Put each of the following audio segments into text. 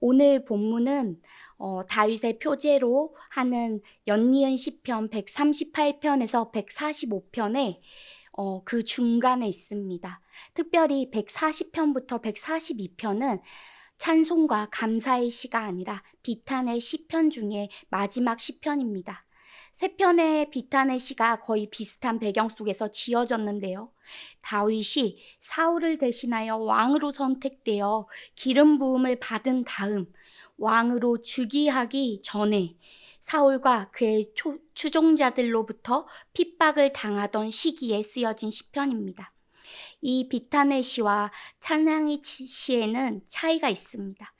오늘 본문은 다윗의 표제로 하는 연니은 시편 138편에서 145편에 그 중간에 있습니다. 특별히 140편부터 142편은 찬송과 감사의 시가 아니라 비탄의 시편 중에 마지막 시편입니다. 세 편의 비탄의 시가 거의 비슷한 배경 속에서 지어졌는데요. 다윗이 사울을 대신하여 왕으로 선택되어 기름 부음을 받은 다음 왕으로 즉위하기 전에 사울과 그의 추종자들로부터 핍박을 당하던 시기에 쓰여진 시편입니다. 이 비탄의 시와 찬양의 시에는 차이가 있습니다.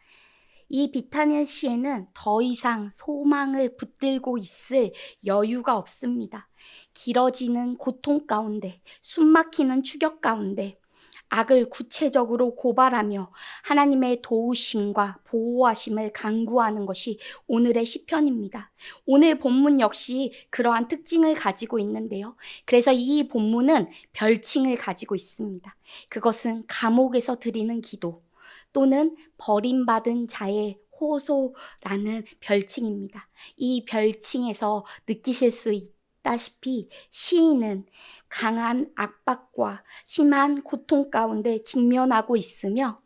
이 비탄의 시에는 더 이상 소망을 붙들고 있을 여유가 없습니다. 길어지는 고통 가운데, 숨막히는 추격 가운데 악을 구체적으로 고발하며 하나님의 도우심과 보호하심을 간구하는 것이 오늘의 시편입니다. 오늘 본문 역시 그러한 특징을 가지고 있는데요. 그래서 이 본문은 별칭을 가지고 있습니다. 그것은 감옥에서 드리는 기도 또는 버림받은 자의 호소라는 별칭입니다. 이 별칭에서 느끼실 수 있다시피 시인은 강한 압박과 심한 고통 가운데 직면하고 있으며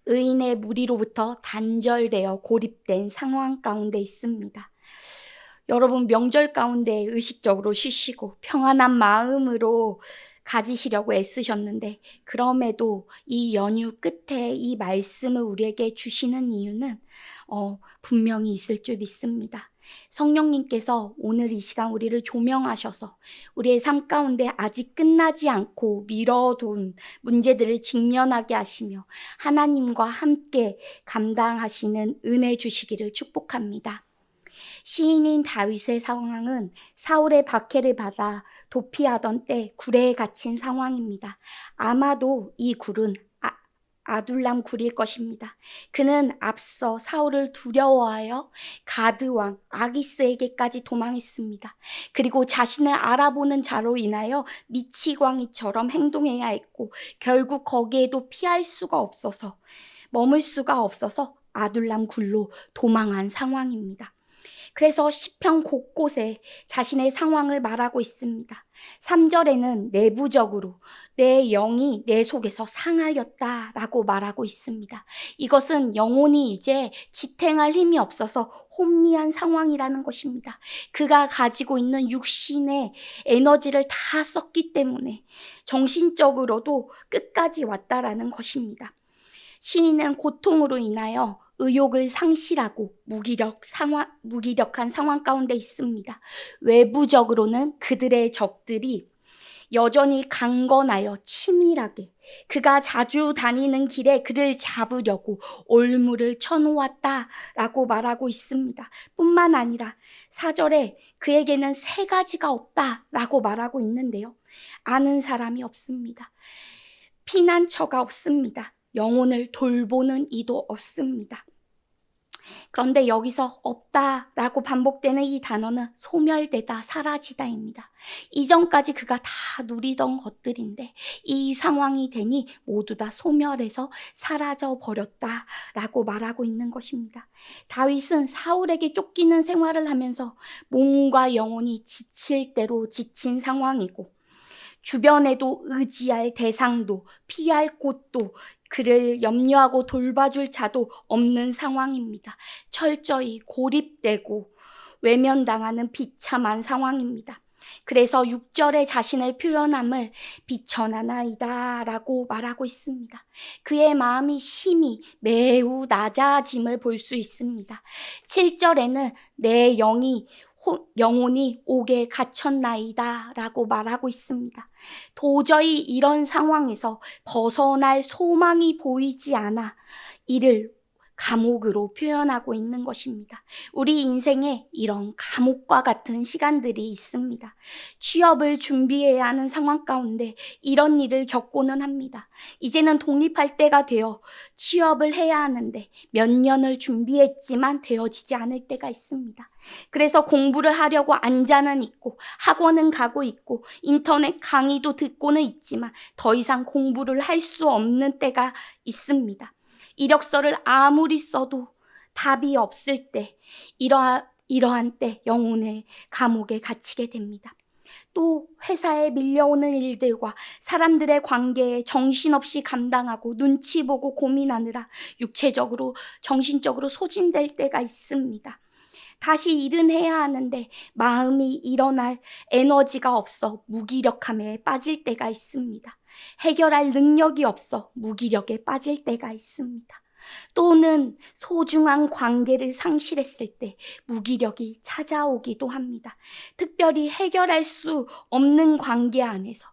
의인의 무리로부터 단절되어 고립된 상황 가운데 있습니다. 여러분, 명절 가운데 의식적으로 쉬시고 평안한 마음으로 가지시려고 애쓰셨는데 그럼에도 이 연휴 끝에 이 말씀을 우리에게 주시는 이유는 분명히 있을 줄 믿습니다. 성령님께서 오늘 이 시간 우리를 조명하셔서 우리의 삶 가운데 아직 끝나지 않고 미뤄둔 문제들을 직면하게 하시며 하나님과 함께 감당하시는 은혜 주시기를 축복합니다. 시인인 다윗의 상황은 사울의 박해를 받아 도피하던 때 굴에 갇힌 상황입니다. 아마도 이 굴은 아둘람 굴일 것입니다. 그는 앞서 사울을 두려워하여 가드왕 아기스에게까지 도망했습니다. 그리고 자신을 알아보는 자로 인하여 미치광이처럼 행동해야 했고 결국 거기에도 피할 수가 없어서 머물 수가 없어서 아둘람 굴로 도망한 상황입니다. 그래서 시편 곳곳에 자신의 상황을 말하고 있습니다. 3절에는 내부적으로 내 영이 내 속에서 상하였다라고 말하고 있습니다. 이것은 영혼이 이제 지탱할 힘이 없어서 혼미한 상황이라는 것입니다. 그가 가지고 있는 육신의 에너지를 다 썼기 때문에 정신적으로도 끝까지 왔다라는 것입니다. 시인은 고통으로 인하여 의욕을 상실하고 무기력한 상황 가운데 있습니다. 외부적으로는 그들의 적들이 여전히 강건하여 치밀하게 그가 자주 다니는 길에 그를 잡으려고 올무를 쳐놓았다라고 말하고 있습니다. 뿐만 아니라 4절에 그에게는 세 가지가 없다라고 말하고 있는데요. 아는 사람이 없습니다. 피난처가 없습니다. 영혼을 돌보는 이도 없습니다. 그런데 여기서 없다라고 반복되는 이 단어는 소멸되다, 사라지다입니다. 이전까지 그가 다 누리던 것들인데 이 상황이 되니 모두 다 소멸해서 사라져 버렸다라고 말하고 있는 것입니다. 다윗은 사울에게 쫓기는 생활을 하면서 몸과 영혼이 지칠 대로 지친 상황이고 주변에도 의지할 대상도 피할 곳도 그를 염려하고 돌봐줄 자도 없는 상황입니다. 철저히 고립되고 외면당하는 비참한 상황입니다. 그래서 6절에 자신을 표현함을 비천하나이다 라고 말하고 있습니다. 그의 마음이 심히 매우 낮아짐을 볼 수 있습니다. 7절에는 내 영혼이 옥에 갇혔나이다 라고 말하고 있습니다. 도저히 이런 상황에서 벗어날 소망이 보이지 않아 이를 감옥으로 표현하고 있는 것입니다. 우리 인생에 이런 감옥과 같은 시간들이 있습니다. 취업을 준비해야 하는 상황 가운데 이런 일을 겪고는 합니다. 이제는 독립할 때가 되어 취업을 해야 하는데 몇 년을 준비했지만 되어지지 않을 때가 있습니다. 그래서 공부를 하려고 앉아는 있고 학원은 가고 있고 인터넷 강의도 듣고는 있지만 더 이상 공부를 할 수 없는 때가 있습니다. 이력서를 아무리 써도 답이 없을 때, 이러한 때 영혼의 감옥에 갇히게 됩니다. 또 회사에 밀려오는 일들과 사람들의 관계에 정신없이 감당하고 눈치 보고 고민하느라 육체적으로, 정신적으로 소진될 때가 있습니다. 다시 일은 해야 하는데 마음이 일어날 에너지가 없어 무기력함에 빠질 때가 있습니다. 해결할 능력이 없어 무기력에 빠질 때가 있습니다. 또는 소중한 관계를 상실했을 때 무기력이 찾아오기도 합니다. 특별히 해결할 수 없는 관계 안에서,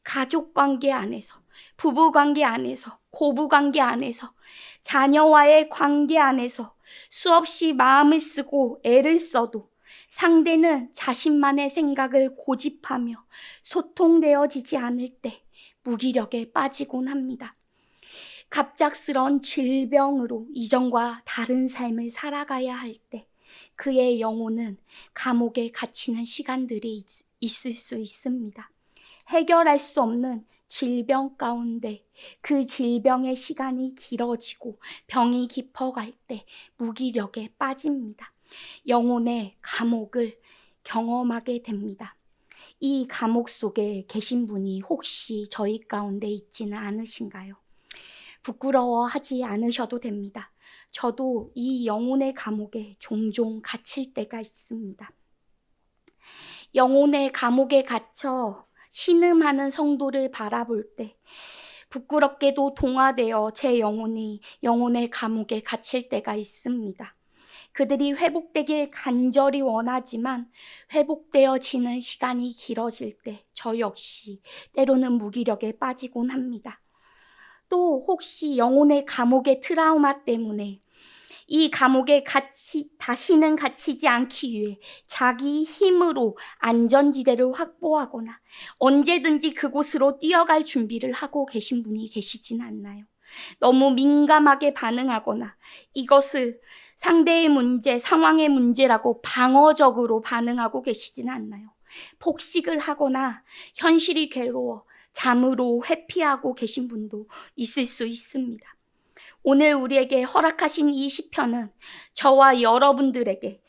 가족 관계 안에서, 부부 관계 안에서, 고부 관계 안에서, 자녀와의 관계 안에서 수없이 마음을 쓰고 애를 써도 상대는 자신만의 생각을 고집하며 소통되어지지 않을 때 무기력에 빠지곤 합니다. 갑작스러운 질병으로 이전과 다른 삶을 살아가야 할 때 그의 영혼은 감옥에 갇히는 시간들이 있을 수 있습니다. 해결할 수 없는 질병 가운데 그 질병의 시간이 길어지고 병이 깊어갈 때 무기력에 빠집니다. 영혼의 감옥을 경험하게 됩니다. 이 감옥 속에 계신 분이 혹시 저희 가운데 있지는 않으신가요? 부끄러워하지 않으셔도 됩니다. 저도 이 영혼의 감옥에 종종 갇힐 때가 있습니다. 영혼의 감옥에 갇혀 신음하는 성도를 바라볼 때 부끄럽게도 동화되어 제 영혼이 영혼의 감옥에 갇힐 때가 있습니다. 그들이 회복되길 간절히 원하지만 회복되어지는 시간이 길어질 때 저 역시 때로는 무기력에 빠지곤 합니다. 또 혹시 영혼의 감옥의 트라우마 때문에 이 감옥에 다시는 갇히지 않기 위해 자기 힘으로 안전지대를 확보하거나 언제든지 그곳으로 뛰어갈 준비를 하고 계신 분이 계시진 않나요? 너무 민감하게 반응하거나 이것을 상대의 문제, 상황의 문제라고 방어적으로 반응하고 계시진 않나요? 폭식을 하거나 현실이 괴로워 잠으로 회피하고 계신 분도 있을 수 있습니다. 오늘 우리에게 허락하신 이 시편은 저와 여러분들에게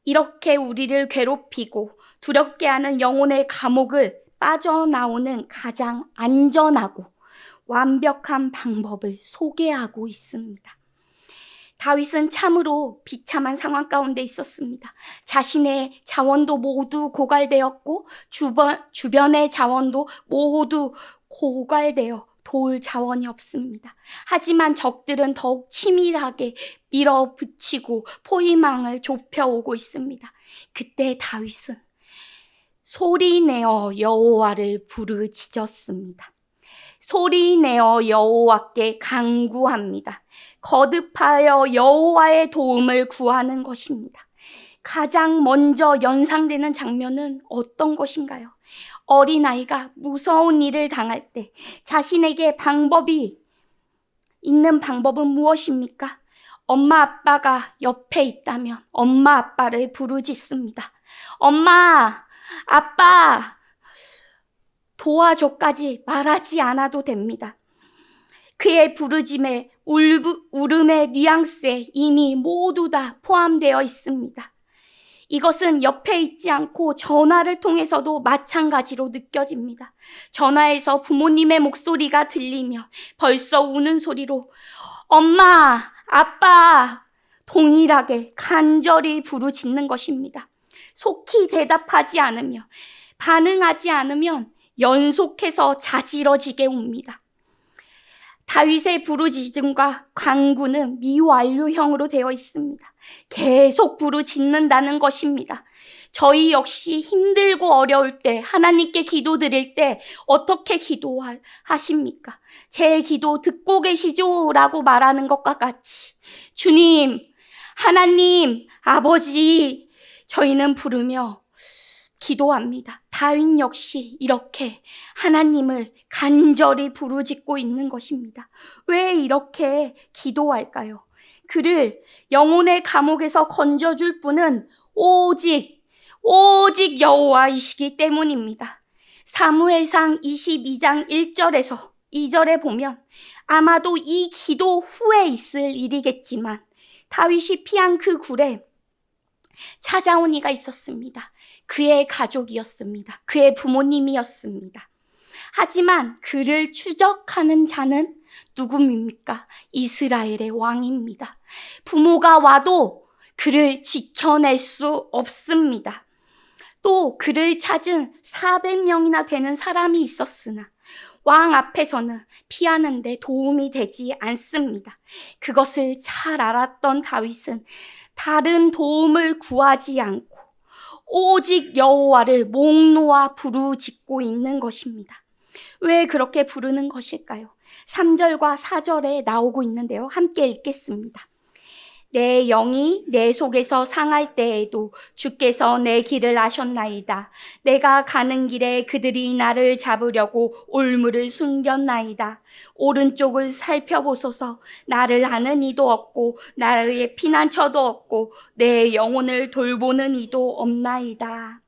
이렇게 우리를 괴롭히고 두렵게 하는 영혼의 감옥을 빠져나오는 가장 안전하고 완벽한 방법을 소개하고 있습니다. 다윗은 참으로 비참한 상황 가운데 있었습니다. 자신의 자원도 모두 고갈되었고 주변의 자원도 모두 고갈되어 도울 자원이 없습니다. 하지만 적들은 더욱 치밀하게 밀어붙이고 포위망을 좁혀오고 있습니다. 그때 다윗은 소리내어 여호와를 부르짖었습니다. 소리내어 여호와께 간구합니다. 거듭하여 여호와의 도움을 구하는 것입니다. 가장 먼저 연상되는 장면은 어떤 것인가요? 어린아이가 무서운 일을 당할 때 자신에게 방법이 있는 방법은 무엇입니까? 엄마 아빠가 옆에 있다면 엄마 아빠를 부르짖습니다. 엄마, 아빠, 도와줘까지 말하지 않아도 됩니다. 그의 부르짖음에 울음의 뉘앙스에 이미 모두 다 포함되어 있습니다. 이것은 옆에 있지 않고 전화를 통해서도 마찬가지로 느껴집니다. 전화에서 부모님의 목소리가 들리며 벌써 우는 소리로 엄마, 아빠 동일하게 간절히 부르짖는 것입니다. 속히 대답하지 않으며 반응하지 않으면 연속해서 자지러지게 웁니다. 다윗의 부르짖음과 간구는 미완료형으로 되어 있습니다. 계속 부르짖는다는 것입니다. 저희 역시 힘들고 어려울 때 하나님께 기도드릴 때 어떻게 기도하십니까? 제 기도 듣고 계시죠? 라고 말하는 것과 같이 주님, 하나님, 아버지 저희는 부르며 기도합니다. 다윗 역시 이렇게 하나님을 간절히 부르짖고 있는 것입니다. 왜 이렇게 기도할까요? 그를 영혼의 감옥에서 건져줄 분은 오직 여호와이시기 때문입니다. 사무엘상 22장 1절에서 2절에 보면 아마도 이 기도 후에 있을 일이겠지만 다윗이 피한 그 굴에 찾아온 이가 있었습니다. 그의 가족이었습니다. 그의 부모님이었습니다. 하지만 그를 추적하는 자는 누구입니까? 이스라엘의 왕입니다. 부모가 와도 그를 지켜낼 수 없습니다. 또 그를 찾은 400명이나 되는 사람이 있었으나 왕 앞에서는 피하는데 도움이 되지 않습니다. 그것을 잘 알았던 다윗은 다른 도움을 구하지 않고 오직 여호와를 목 놓아 부르짖고 있는 것입니다. 왜 그렇게 부르는 것일까요? 3절과 4절에 나오고 있는데요. 함께 읽겠습니다. 내 영이 내 속에서 상할 때에도 주께서 내 길을 아셨나이다. 내가 가는 길에 그들이 나를 잡으려고 올무를 숨겼나이다. 오른쪽을 살펴보소서. 나를 아는 이도 없고 나의 피난처도 없고 내 영혼을 돌보는 이도 없나이다.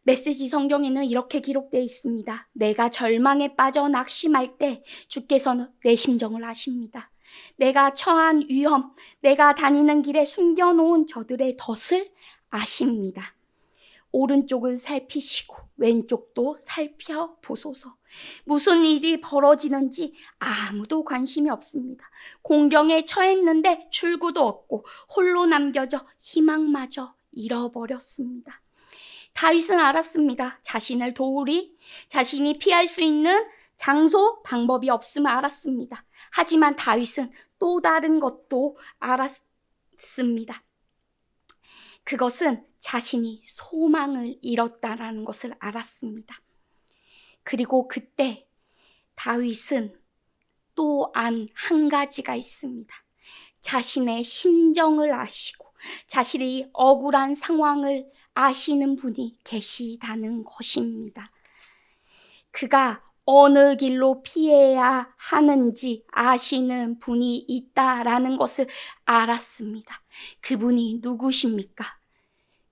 메시지 성경에는 이렇게 기록되어 있습니다. 내가 절망에 빠져 낙심할 때 주께서는 내 심정을 아십니다. 내가 처한 위험, 내가 다니는 길에 숨겨놓은 저들의 덫을 아십니다. 오른쪽을 살피시고 왼쪽도 살펴보소서. 무슨 일이 벌어지는지 아무도 관심이 없습니다. 공경에 처했는데 출구도 없고 홀로 남겨져 희망마저 잃어버렸습니다. 다윗은 알았습니다. 자신을 도우리, 자신이 피할 수 있는 장소, 방법이 없음을 알았습니다. 하지만 다윗은 또 다른 것도 알았습니다. 그것은 자신이 소망을 잃었다라는 것을 알았습니다. 그리고 그때 다윗은 또한 한 가지가 있습니다. 자신의 심정을 아시고 자신이 억울한 상황을 아시는 분이 계시다는 것입니다. 그가 어느 길로 피해야 하는지 아시는 분이 있다라는 것을 알았습니다. 그분이 누구십니까?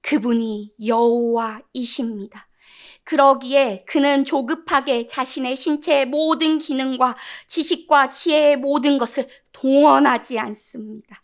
그분이 여호와이십니다. 그러기에 그는 조급하게 자신의 신체의 모든 기능과 지식과 지혜의 모든 것을 동원하지 않습니다.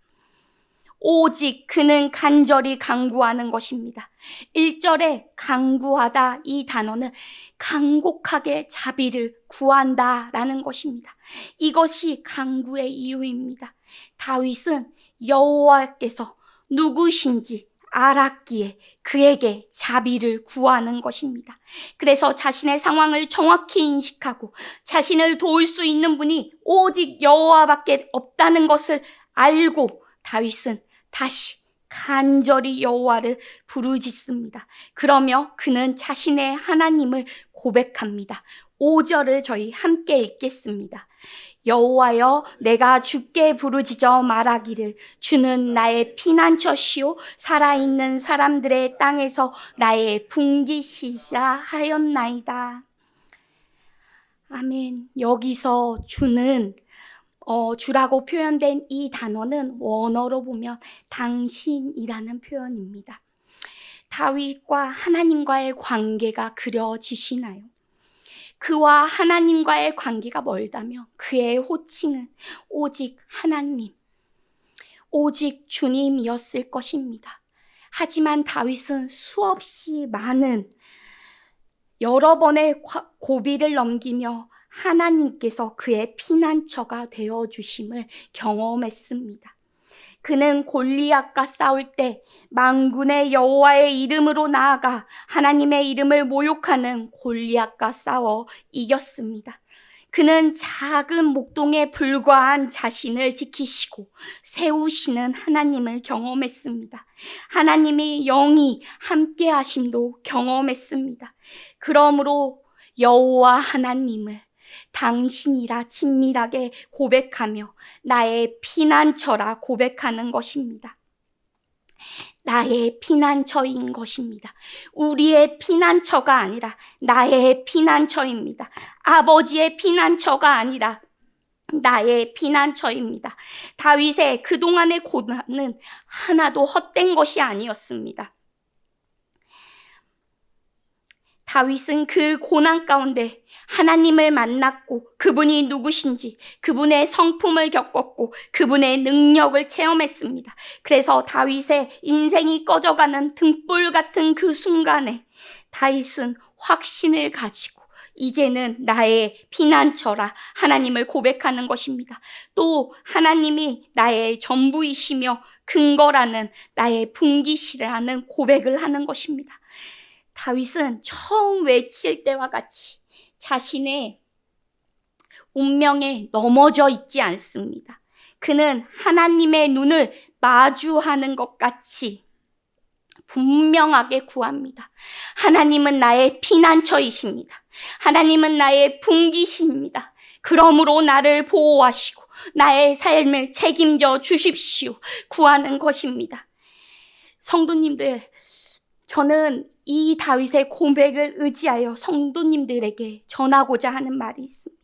오직 그는 간절히 간구하는 것입니다. 1절에 간구하다 이 단어는 간곡하게 자비를 구한다라는 것입니다. 이것이 간구의 이유입니다. 다윗은 여호와께서 누구신지 알았기에 그에게 자비를 구하는 것입니다. 그래서 자신의 상황을 정확히 인식하고 자신을 도울 수 있는 분이 오직 여호와밖에 없다는 것을 알고 다윗은 다시 간절히 여호와를 부르짖습니다. 그러며 그는 자신의 하나님을 고백합니다. 5절을 저희 함께 읽겠습니다. 여호와여, 내가 주께 부르짖어 말하기를 주는 나의 피난처시오 살아있는 사람들의 땅에서 나의 분기시자 하였나이다. 아멘. 여기서 주라고 표현된 이 단어는 원어로 보면 당신이라는 표현입니다. 다윗과 하나님과의 관계가 그려지시나요? 그와 하나님과의 관계가 멀다면 그의 호칭은 오직 하나님, 오직 주님이었을 것입니다. 하지만 다윗은 수없이 많은 여러 번의 고비를 넘기며 하나님께서 그의 피난처가 되어주심을 경험했습니다. 그는 골리앗과 싸울 때 만군의 여호와의 이름으로 나아가 하나님의 이름을 모욕하는 골리앗과 싸워 이겼습니다. 그는 작은 목동에 불과한 자신을 지키시고 세우시는 하나님을 경험했습니다. 하나님의 영이 함께 하심도 경험했습니다. 그러므로 여호와 하나님을 당신이라 친밀하게 고백하며 나의 피난처라 고백하는 것입니다. 나의 피난처인 것입니다. 우리의 피난처가 아니라 나의 피난처입니다. 아버지의 피난처가 아니라 나의 피난처입니다. 다윗의 그동안의 고난은 하나도 헛된 것이 아니었습니다. 다윗은 그 고난 가운데 하나님을 만났고 그분이 누구신지, 그분의 성품을 겪었고 그분의 능력을 체험했습니다. 그래서 다윗의 인생이 꺼져가는 등불 같은 그 순간에 다윗은 확신을 가지고 이제는 나의 피난처라 하나님을 고백하는 것입니다. 또 하나님이 나의 전부이시며 근거라는, 나의 분기시라는 고백을 하는 것입니다. 다윗은 처음 외칠 때와 같이 자신의 운명에 넘어져 있지 않습니다. 그는 하나님의 눈을 마주하는 것 같이 분명하게 구합니다. 하나님은 나의 피난처이십니다. 하나님은 나의 분기십니다. 그러므로 나를 보호하시고 나의 삶을 책임져 주십시오. 구하는 것입니다. 성도님들, 저는 이 다윗의 고백을 의지하여 성도님들에게 전하고자 하는 말이 있습니다.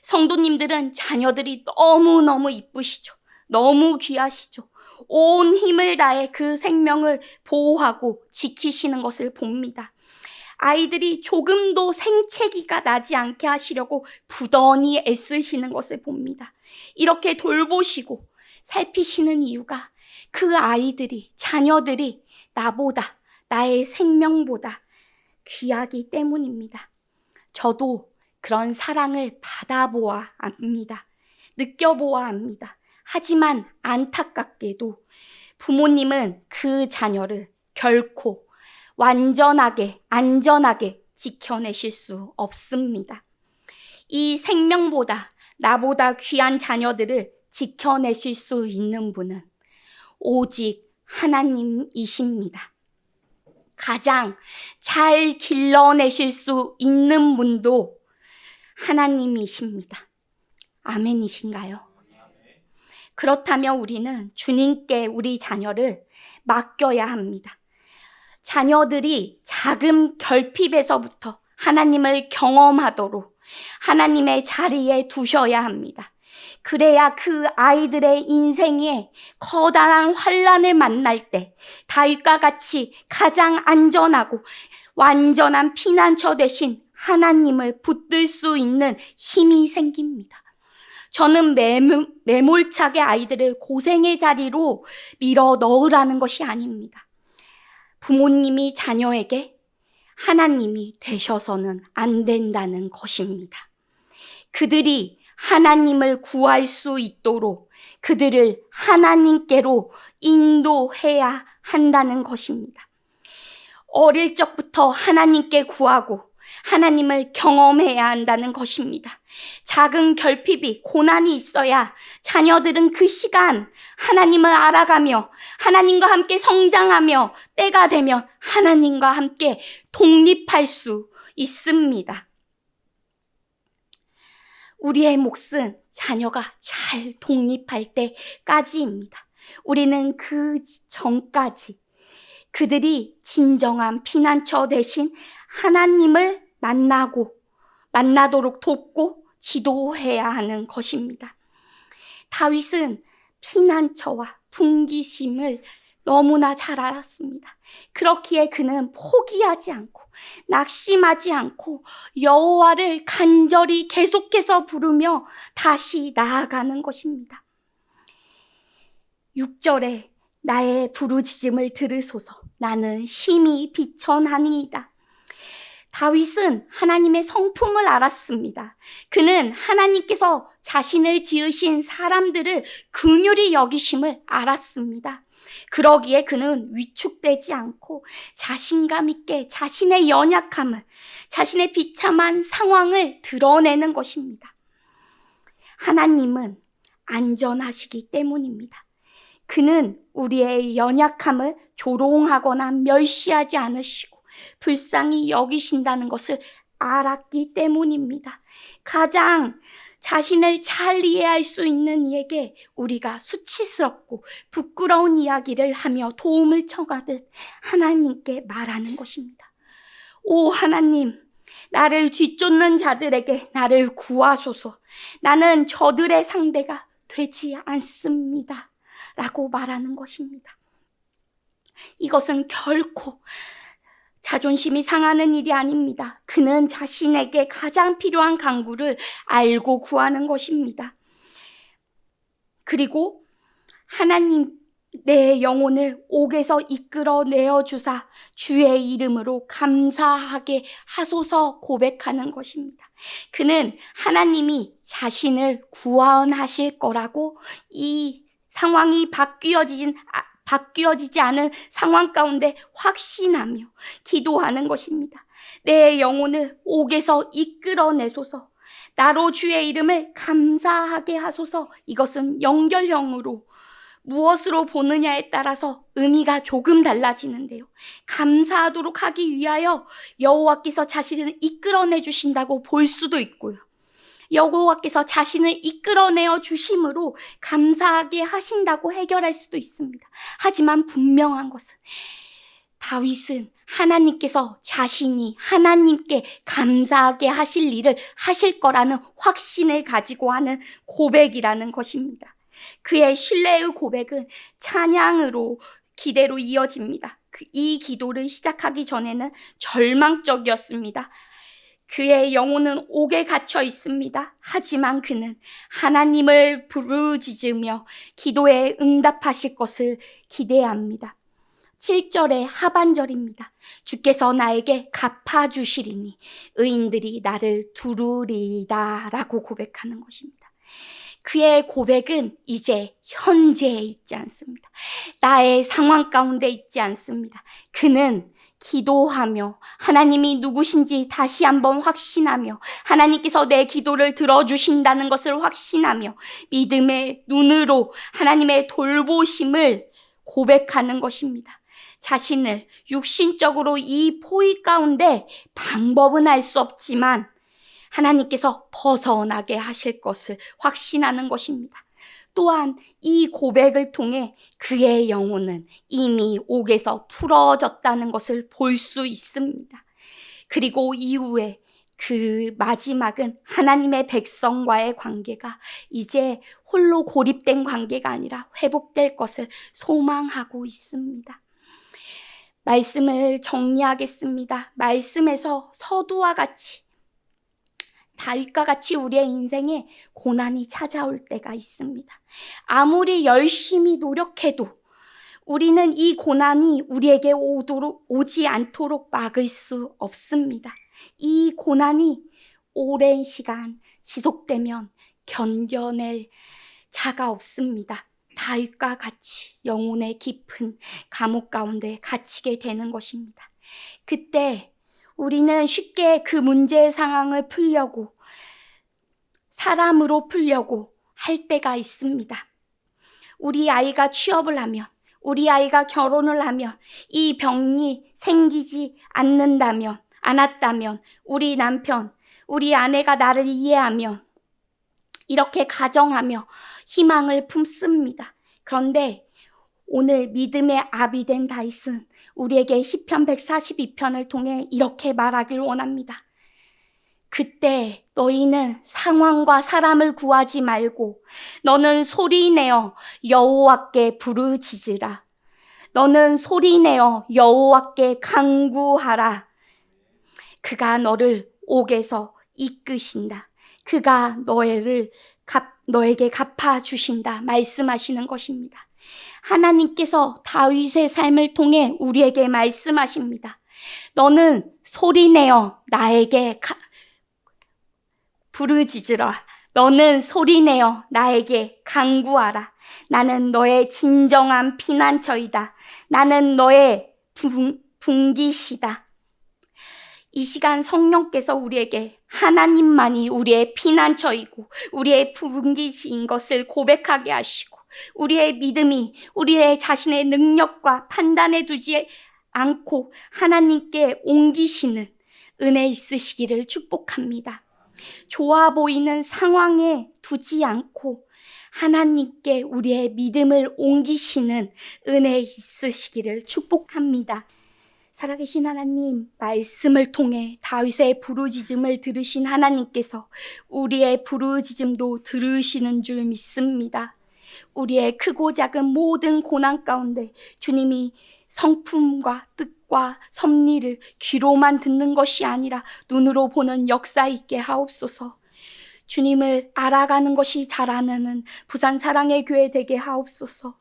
성도님들은 자녀들이 너무너무 이쁘시죠. 너무 귀하시죠. 온 힘을 다해 그 생명을 보호하고 지키시는 것을 봅니다. 아이들이 조금도 생채기가 나지 않게 하시려고 부단히 애쓰시는 것을 봅니다. 이렇게 돌보시고 살피시는 이유가 그 아이들이, 자녀들이 나보다, 나의 생명보다 귀하기 때문입니다. 저도 그런 사랑을 받아보아 압니다. 느껴보아 압니다. 하지만 안타깝게도 부모님은 그 자녀를 결코 완전하게, 안전하게 지켜내실 수 없습니다. 이 생명보다 나보다 귀한 자녀들을 지켜내실 수 있는 분은 오직 하나님이십니다. 가장 잘 길러내실 수 있는 분도 하나님이십니다. 아멘이신가요? 그렇다면 우리는 주님께 우리 자녀를 맡겨야 합니다. 자녀들이 작은 결핍에서부터 하나님을 경험하도록 하나님의 자리에 두셔야 합니다. 그래야 그 아이들의 인생에 커다란 환난을 만날 때 다윗과 같이 가장 안전하고 완전한 피난처 대신 하나님을 붙들 수 있는 힘이 생깁니다. 저는 매몰차게 아이들을 고생의 자리로 밀어 넣으라는 것이 아닙니다. 부모님이 자녀에게 하나님이 되셔서는 안 된다는 것입니다. 그들이 하나님을 구할 수 있도록 그들을 하나님께로 인도해야 한다는 것입니다. 어릴 적부터 하나님께 구하고 하나님을 경험해야 한다는 것입니다. 작은 결핍이, 고난이 있어야 자녀들은 그 시간 하나님을 알아가며 하나님과 함께 성장하며 때가 되면 하나님과 함께 독립할 수 있습니다. 우리의 몫은 자녀가 잘 독립할 때까지입니다. 우리는 그 전까지 그들이 진정한 피난처 대신 하나님을 만나도록 돕고 지도해야 하는 것입니다. 다윗은 피난처와 분기심을 너무나 잘 알았습니다. 그렇기에 그는 포기하지 않고 낙심하지 않고 여호와를 간절히 계속해서 부르며 다시 나아가는 것입니다. 6절에 나의 부르짖음을 들으소서 나는 심히 비천하니이다. 다윗은 하나님의 성품을 알았습니다. 그는 하나님께서 자신을 지으신 사람들을 긍휼히 여기심을 알았습니다. 그러기에 그는 위축되지 않고 자신감 있게 자신의 연약함을, 자신의 비참한 상황을 드러내는 것입니다. 하나님은 안전하시기 때문입니다. 그는 우리의 연약함을 조롱하거나 멸시하지 않으시고 불쌍히 여기신다는 것을 알았기 때문입니다. 가장 자신을 잘 이해할 수 있는 이에게 우리가 수치스럽고 부끄러운 이야기를 하며 도움을 청하듯 하나님께 말하는 것입니다. 오 하나님, 나를 뒤쫓는 자들에게 나를 구하소서. 나는 저들의 상대가 되지 않습니다. 라고 말하는 것입니다. 이것은 결코 자존심이 상하는 일이 아닙니다. 그는 자신에게 가장 필요한 강구를 알고 구하는 것입니다. 그리고 하나님, 내 영혼을 옥에서 이끌어내어 주사 주의 이름으로 감사하게 하소서 고백하는 것입니다. 그는 하나님이 자신을 구원하실 거라고 이 상황이 바뀌어지지 않은 상황 가운데 확신하며 기도하는 것입니다. 내 영혼을 옥에서 이끌어내소서, 나로 주의 이름을 감사하게 하소서. 이것은 연결형으로 무엇으로 보느냐에 따라서 의미가 조금 달라지는데요. 감사하도록 하기 위하여 여호와께서 자신을 이끌어내 주신다고 볼 수도 있고요. 여호와께서 자신을 이끌어내어 주심으로 감사하게 하신다고 해결할 수도 있습니다. 하지만 분명한 것은 다윗은 하나님께서 자신이 하나님께 감사하게 하실 일을 하실 거라는 확신을 가지고 하는 고백이라는 것입니다. 그의 신뢰의 고백은 찬양으로 기대로 이어집니다. 이 기도를 시작하기 전에는 절망적이었습니다. 그의 영혼은 옥에 갇혀 있습니다. 하지만 그는 하나님을 부르짖으며 기도에 응답하실 것을 기대합니다. 7절의 하반절입니다. 주께서 나에게 갚아주시리니 의인들이 나를 두루리이다 라고 고백하는 것입니다. 그의 고백은 이제 현재에 있지 않습니다. 나의 상황 가운데 있지 않습니다. 그는 기도하며 하나님이 누구신지 다시 한번 확신하며 하나님께서 내 기도를 들어주신다는 것을 확신하며 믿음의 눈으로 하나님의 돌보심을 고백하는 것입니다. 자신을 육신적으로 이 포위 가운데 방법은 알 수 없지만 하나님께서 벗어나게 하실 것을 확신하는 것입니다. 또한 이 고백을 통해 그의 영혼은 이미 옥에서 풀어졌다는 것을 볼 수 있습니다. 그리고 이후에 그 마지막은 하나님의 백성과의 관계가 이제 홀로 고립된 관계가 아니라 회복될 것을 소망하고 있습니다. 말씀을 정리하겠습니다. 말씀에서 서두와 같이 다윗과 같이 우리의 인생에 고난이 찾아올 때가 있습니다. 아무리 열심히 노력해도 우리는 이 고난이 우리에게 오지 않도록 막을 수 없습니다. 이 고난이 오랜 시간 지속되면 견뎌낼 자가 없습니다. 다윗과 같이 영혼의 깊은 감옥 가운데 갇히게 되는 것입니다. 그때 우리는 쉽게 그 문제의 상황을 풀려고 사람으로 풀려고 할 때가 있습니다. 우리 아이가 취업을 하면, 우리 아이가 결혼을 하면, 이 병이 생기지 않았다면, 우리 남편, 우리 아내가 나를 이해하면, 이렇게 가정하며 희망을 품습니다. 그런데 오늘 믿음의 아비 된 다윗은 우리에게 시편 142편을 통해 이렇게 말하길 원합니다. 그때 너희는 상황과 사람을 구하지 말고 너는 소리내어 여호와께 부르짖으라. 너는 소리내어 여호와께 간구하라. 그가 너를 옥에서 이끄신다. 그가 너에게 갚아주신다 말씀하시는 것입니다. 하나님께서 다윗의 삶을 통해 우리에게 말씀하십니다. 너는 소리내어 나에게 부르짖으라. 너는 소리내어 나에게 간구하라. 나는 너의 진정한 피난처이다. 나는 너의 분기시다. 이 시간 성령께서 우리에게 하나님만이 우리의 피난처이고 우리의 분기시인 것을 고백하게 하시고 우리의 믿음이 우리의 자신의 능력과 판단에 두지 않고 하나님께 옮기시는 은혜 있으시기를 축복합니다. 좋아 보이는 상황에 두지 않고 하나님께 우리의 믿음을 옮기시는 은혜 있으시기를 축복합니다. 살아계신 하나님, 말씀을 통해 다윗의 부르짖음을 들으신 하나님께서 우리의 부르짖음도 들으시는 줄 믿습니다. 우리의 크고 작은 모든 고난 가운데 주님이 성품과 축복과 섭리를 귀로만 듣는 것이 아니라 눈으로 보는 역사 있게 하옵소서. 주님을 알아가는 것이 자라나는 부산 사랑의 교회 되게 하옵소서.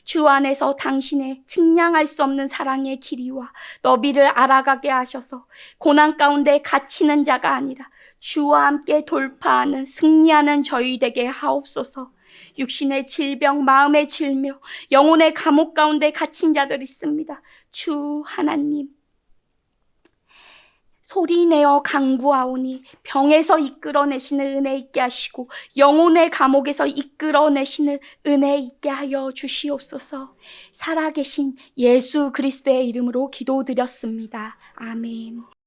주 안에서 당신의 측량할 수 없는 사랑의 길이와 너비를 알아가게 하셔서 고난 가운데 갇히는 자가 아니라 주와 함께 돌파하는 승리하는 저희 되게 하옵소서. 육신의 질병, 마음의 질병, 영혼의 감옥 가운데 갇힌 자들 있습니다. 주 하나님, 소리내어 간구하오니 병에서 이끌어내시는 은혜 있게 하시고 영혼의 감옥에서 이끌어내시는 은혜 있게 하여 주시옵소서. 살아계신 예수 그리스도의 이름으로 기도드렸습니다. 아멘.